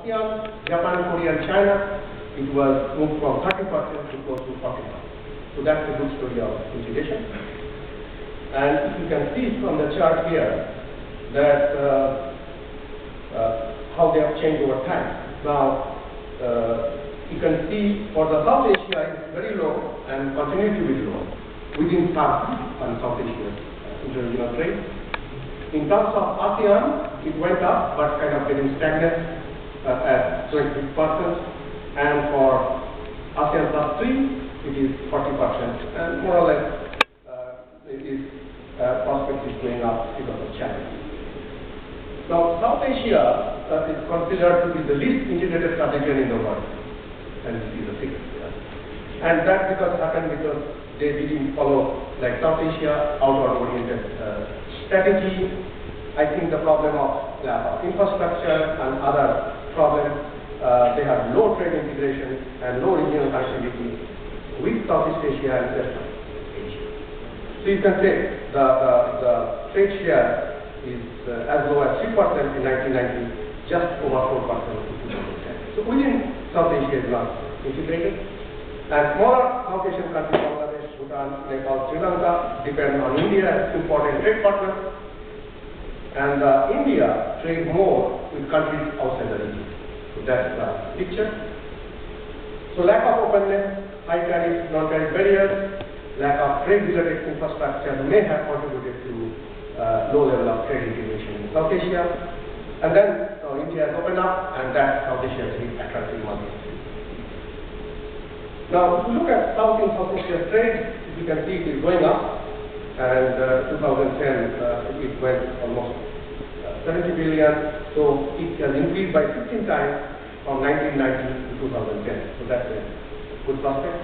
ASEAN, Japan, Korea, and China, it was moved from 30% to close to 40%. So that's a good story of integration. And you can see from the chart here that how they have changed over time. Now, you can see for the South Asia, it's very low and continue to be low within SAARC and South Asia interregional trade. In terms of ASEAN, it went up, but kind of getting stagnant at 26%. And for ASEAN +3, it is 40%. And more or less, it is prospect is going up because of China. Now, South Asia is considered to be the least integrated sub-region in the world. And this is the figure. And that happened because they didn't follow, like South Asia, outward-oriented strategy. I think the problem of infrastructure and other problems, they have low trade integration and low regional connectivity with Southeast Asia and Western Asia. So you can say the trade share is as low as 3% in 1990, just over 4% in 2010. So within South Asia is not integrated. And smaller South Asian countries, Bangladesh, Bhutan, Nepal, Sri Lanka, depend on India as important trade partner. And India trade more with countries outside the region. So that's the picture. So lack of openness, high tariff, non-tariff barriers, lack of trade-related infrastructure may have contributed to low level of trade integration in South Asia. And then India has opened up, and that South Asia is really attractive market. Now, if you look at South Asia trade, you can see it is going up. And 2010, it went almost 70 billion. So it has increased by 15 times from 1990 to 2010. So that's a good prospect.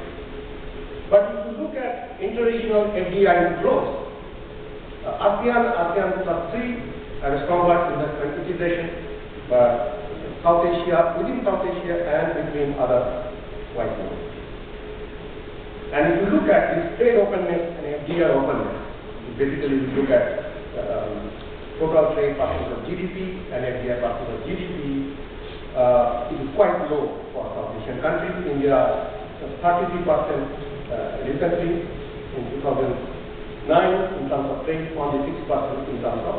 But if you look at interregional FDI flows, ASEAN +3 have a stronger investment integration, but South Asia, within South Asia and between other white zones. And if you look at this trade openness and FDI openness, basically we look at total trade percentage of GDP and FDI percentage of GDP, it is quite low for South Asian countries. India 33% recently in 2009 in terms of trade, only 6% in terms of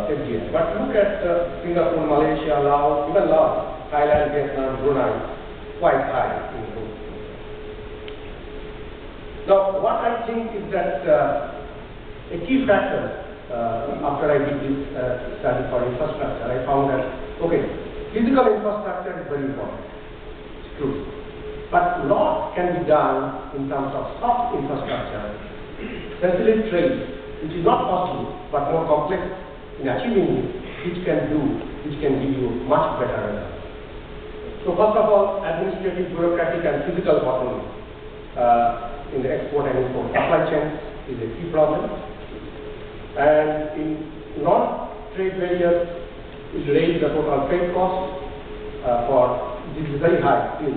FDI. But look at Singapore, Malaysia, Laos, even Laos, Thailand, Vietnam, Brunei, quite high in growth. Now, what I think is that a key factor after I did this study for infrastructure, I found that, okay, physical infrastructure is very important. It's true. But a lot can be done in terms of soft infrastructure, facilitate trade, which is not possible, but more complex in achieving it, which can give you much better results. So first of all, administrative, bureaucratic, and physical bottlenecks in the export and import supply chain is a key problem. And in non-trade barriers, it raises the total trade cost this is very high in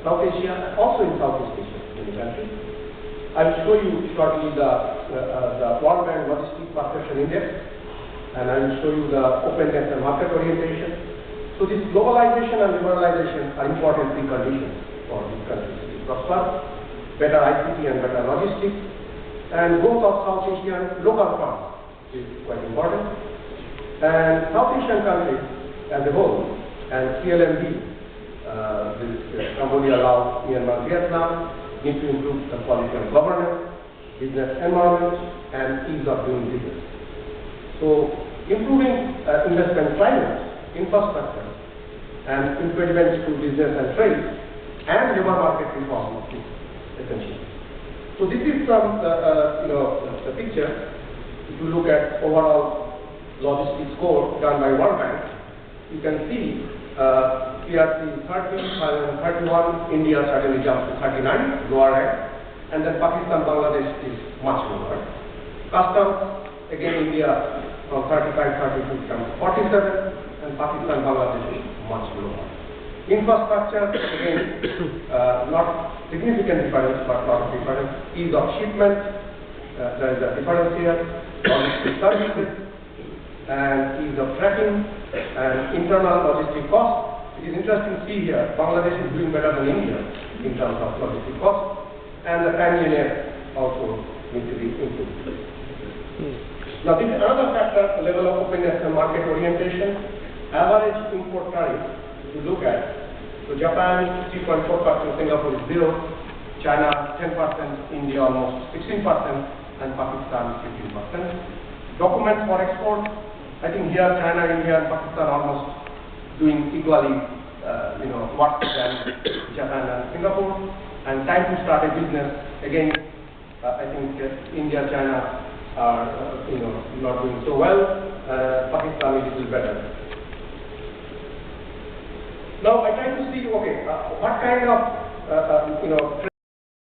South Asia and also in Southeast Asia, many countries. I will show you shortly the World Bank Logistics Perception Index, and I will show you the openness and market orientation. So this globalization and liberalization are important preconditions for these countries to prosper. Better ICT and better logistics, and growth of South Asian local firms is quite important. And South Asian countries as a whole, and CLMV, Cambodia, Laos, Myanmar, Vietnam, need to improve the quality of governance, business environment, and ease of doing business. So, improving investment climate, infrastructure, and impediments to business and trade, and labor market reform is essential. So this is from the picture. If you look at overall logistics score done by World Bank, you can see PRC 30, Thailand 31, India certainly jumps to 39, lower rank, and then Pakistan, Bangladesh is much lower. Customs, again India from 35, 32 becomes 47, and Pakistan, Bangladesh is much lower. Infrastructure, again, not significant difference, but lot of difference. Ease of shipment, there is a difference here. Logistic services, and ease of tracking, and internal logistic cost, it is interesting to see here, Bangladesh is doing better than India in terms of logistic cost, and the timeliness also needs to be improved. Now, this is another factor, level of openness and market orientation. Average import tariff, if you look at, so Japan 3.4%, Singapore is 0, China 10%, India almost 16%, and Pakistan 15%. Documents for export, I think here China, India, and Pakistan almost doing equally, worse than Japan and Singapore. And time to start a business, again, I think India, China are not doing so well. Pakistan is a little better. Now I try to see, okay, what kind of